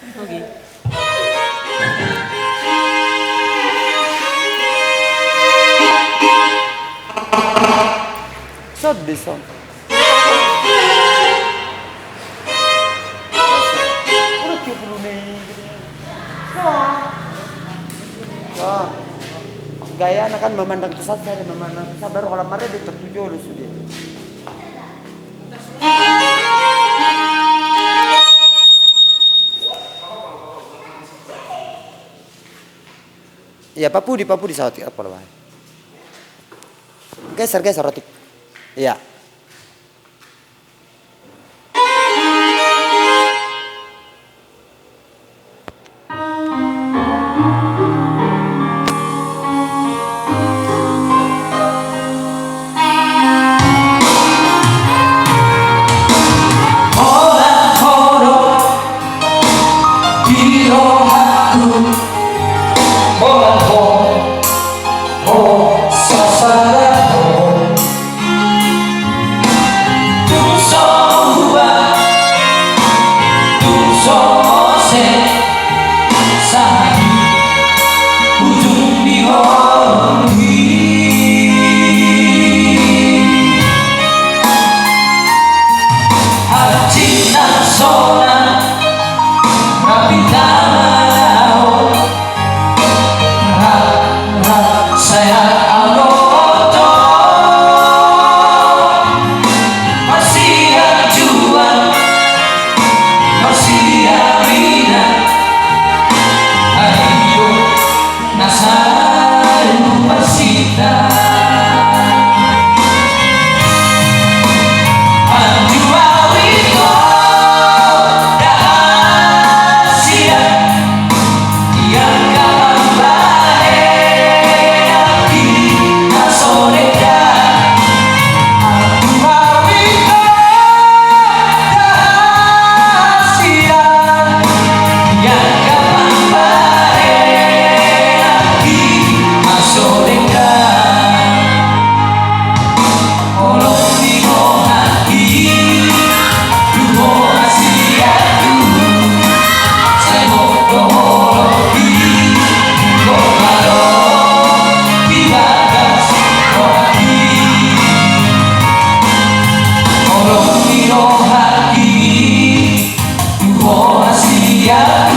Oke. So this song. Udah tiup dulu nih. Wah. Gaya anak kan memandang ke saya dan memandang ke baru kalau marah dia tertuju oleh sudah. Ya papu di sawat apa lah. Geser rotik. Iya. Hati, oh Asia.